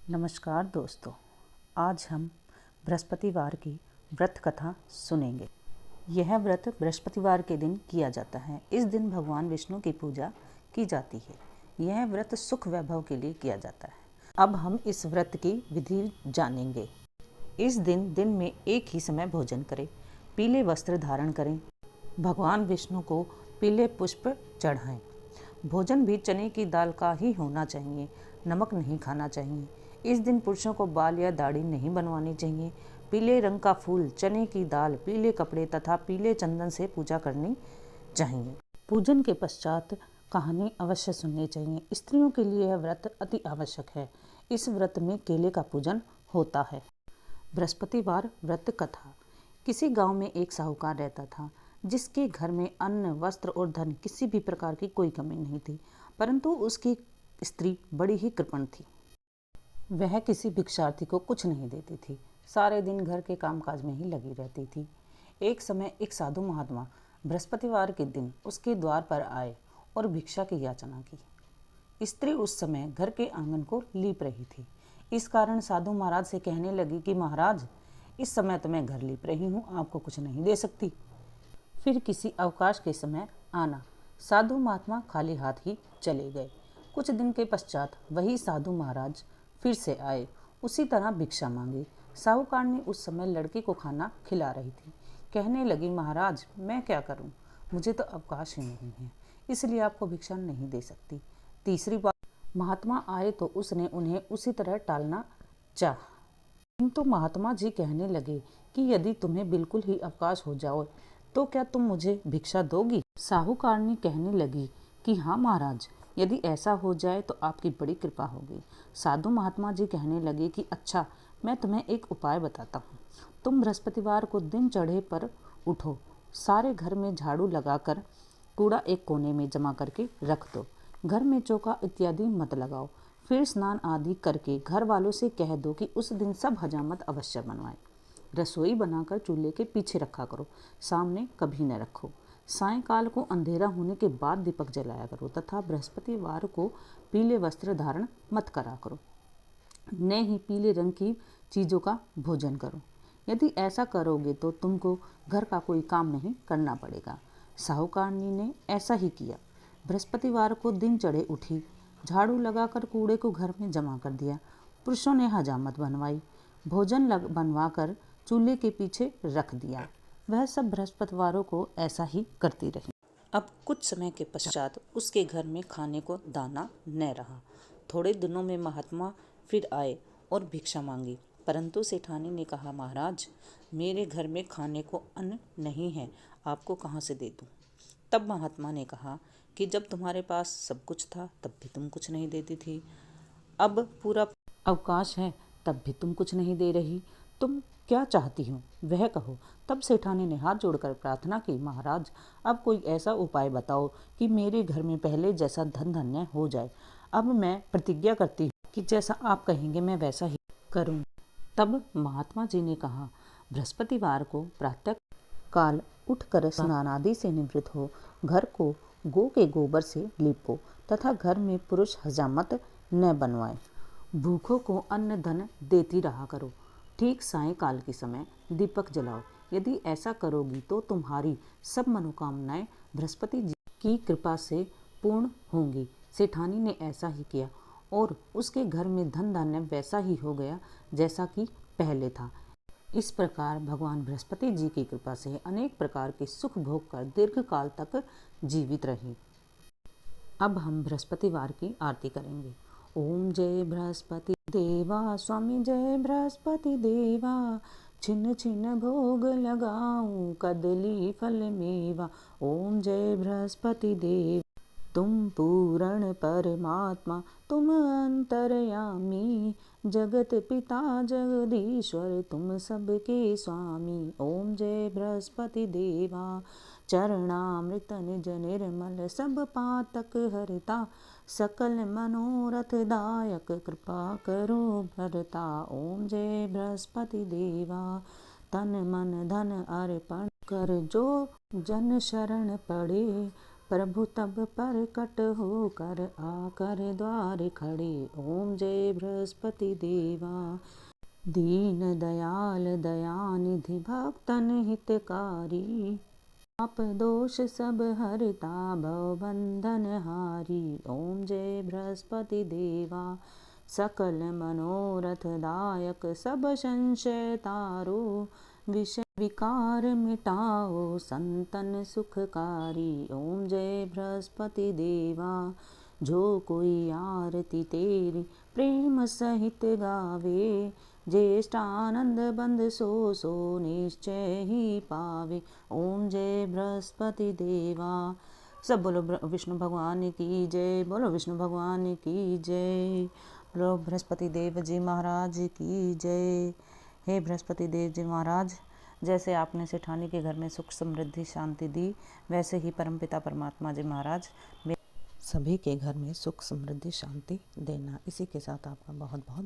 नमस्कार दोस्तों, आज हम बृहस्पतिवार की व्रत कथा सुनेंगे। यह व्रत बृहस्पतिवार के दिन किया जाता है। इस दिन भगवान विष्णु की पूजा की जाती है। यह व्रत सुख वैभव के लिए किया जाता है। अब हम इस व्रत की विधि जानेंगे। इस दिन दिन में एक ही समय भोजन करें, पीले वस्त्र धारण करें, भगवान विष्णु को पीले पुष्प चढ़ाएं। भोजन भी चने की दाल का ही होना चाहिए, नमक नहीं खाना चाहिए। इस दिन पुरुषों को बाल या दाढ़ी नहीं बनवानी चाहिए। पीले रंग का फूल, चने की दाल, पीले कपड़े तथा पीले चंदन से पूजा करनी चाहिए। पूजन के पश्चात कहानी अवश्य सुननी चाहिए। स्त्रियों के लिए यह व्रत अति आवश्यक है। इस व्रत में केले का पूजन होता है। बृहस्पतिवार व्रत कथा। किसी गांव में एक साहूकार रहता था, जिसके घर में अन्न, वस्त्र और धन किसी भी प्रकार की कोई कमी नहीं थी, परंतु उसकी स्त्री बड़ी ही कृपण थी। वह किसी भिक्षार्थी को कुछ नहीं देती थी, सारे दिन घर के कामकाज में ही लगी रहती थी। एक समय एक साधु महात्मा बृहस्पतिवार के दिन उसके द्वार पर आए और भिक्षा की याचना की। स्त्री उस समय घर के आंगन को लीप रही थी। इस कारण साधु महाराज से कहने लगी कि महाराज, इस समय तो मैं घर लीप रही हूँ, आपको कुछ नहीं दे सकती। फिर किसी अवकाश के समय आना। साधु महात्मा खाली हाथ ही चले गए। कुछ दिन के पश्चात वही साधु महाराज फिर से आए, उसी तरह भिक्षा मांगी। साहूकारनी उस समय लड़के को खाना खिला रही थी। कहने लगी, महाराज, मैं क्या करूं, मुझे तो अवकाश ही नहीं है, इसलिए आपको भिक्षा नहीं दे सकती। तीसरी बार महात्मा आए तो उसने उन्हें उसी तरह टालना चाहा, किंतु महात्मा जी कहने लगे कि यदि तुम्हें बिल्कुल ही अवकाश हो जाओ तो क्या तुम मुझे भिक्षा दोगी? साहूकारनी कहने लगी कि हाँ महाराज, यदि ऐसा हो जाए तो आपकी बड़ी कृपा होगी। साधु महात्मा जी कहने लगे कि अच्छा, मैं तुम्हें एक उपाय बताता हूँ। तुम बृहस्पतिवार को दिन चढ़े पर उठो, सारे घर में झाड़ू लगाकर कूड़ा एक कोने में जमा करके रख दो। घर में चौका इत्यादि मत लगाओ। फिर स्नान आदि करके घर वालों से कह दो कि उस दिन सब हजामत अवश्य बनवाएं। रसोई बनाकर चूल्हे के पीछे रखा करो, सामने कभी न रखो। सायंकाल को अंधेरा होने के बाद दीपक जलाया करो तथा बृहस्पतिवार को पीले वस्त्र धारण मत करा करो, न ही पीले रंग की चीज़ों का भोजन करो। यदि ऐसा करोगे तो तुमको घर का कोई काम नहीं करना पड़ेगा। साहूकारनी ने ऐसा ही किया। बृहस्पतिवार को दिन चढ़े उठी, झाड़ू लगाकर कूड़े को घर में जमा कर दिया। पुरुषों ने हजामत बनवाई, भोजन बनवाकर चूल्हे के पीछे रख दिया। वह सब बृहस्पतिवारों को ऐसा ही करती रही। अब कुछ समय के पश्चात उसके घर में खाने को दाना न रहा। थोड़े दिनों में महात्मा फिर आए और भिक्षा मांगी, परंतु सेठानी ने कहा, महाराज, मेरे घर में खाने को अन्न नहीं है, आपको कहाँ से दे दूँ? तब महात्मा ने कहा कि जब तुम्हारे पास सब कुछ था तब भी तुम कुछ नहीं देती थी, अब पूरा अवकाश है तब भी तुम कुछ नहीं दे रही, तुम क्या चाहती हो वह कहो। तब सेठानी ने हाथ जोड़कर प्रार्थना की, महाराज, अब कोई ऐसा उपाय बताओ कि मेरे घर में पहले जैसा धन धान्य हो जाए। अब मैं प्रतिज्ञा करती हूँ कि जैसा आप कहेंगे मैं वैसा ही करूँ। तब महात्मा जी ने कहा, बृहस्पतिवार को प्रातः काल उठकर स्नान आदि से निवृत्त हो, घर को गौ के गोबर से लीपो तथा घर में पुरुष हजामत न बनवाए। भूखों को अन्न धन देती रहा करो। ठीक सायंकाल के समय दीपक जलाओ। यदि ऐसा करोगी तो तुम्हारी सब मनोकामनाएं बृहस्पति जी की कृपा से पूर्ण होंगी। सेठानी ने ऐसा ही किया और उसके घर में धन धान्य वैसा ही हो गया जैसा कि पहले था। इस प्रकार भगवान बृहस्पति जी की कृपा से अनेक प्रकार के सुख भोग कर दीर्घ काल तक जीवित रही। अब हम बृहस्पतिवार की आरती करेंगे। ओम जय बृहस्पति देवा, स्वामी जय बृहस्पति देवा, छिन्न छिन्न भोग लगाऊं, कदली फल मेवा। ओम जय बृहस्पति देव, तुम पूर्ण परमात्मा, तुम अंतर्यामी, जगत पिता जगदीश्वर, तुम सबके स्वामी। ओम जय बृहस्पति देवा, चरणामृत निज निर्मल, सब पातक हरता, सकल मनोरथ दायक, कृपा करो भरता। ओम जय बृहस्पति देवा, तन मन धन अर्पण कर, जो जन शरण पड़े, प्रभु तब प्रकट होकर आकर द्वार खड़े। ओम जय बृहस्पति देवा, दीन दयाल दयानिधि भक्तन हितकारी। आप दोष सब हरता भव बंधन हारी। ओम जय बृहस्पति देवा, सकल मनोरथ दायक सब संशय तारो। विषय विकार मिटाओ संतन सुखकारी। ओम जय बृहस्पति देवा, जो कोई आरती तेरी प्रेम सहित गावे। ज्येष्ठानंद बंद सो सो निश्चय ही पावे। ओम जय बृहस्पति देवा। सब बोलो विष्णु भगवान की जय, बोलो विष्णु भगवान की जय, बोलो बृहस्पति देव जी महाराज की जय। हे बृहस्पति देव जी महाराज, जैसे आपने सेठानी के घर में सुख समृद्धि शांति दी, वैसे ही परमपिता परमात्मा जी महाराज सभी के घर में सुख समृद्धि शांति देना। इसी के साथ आपका बहुत बहुत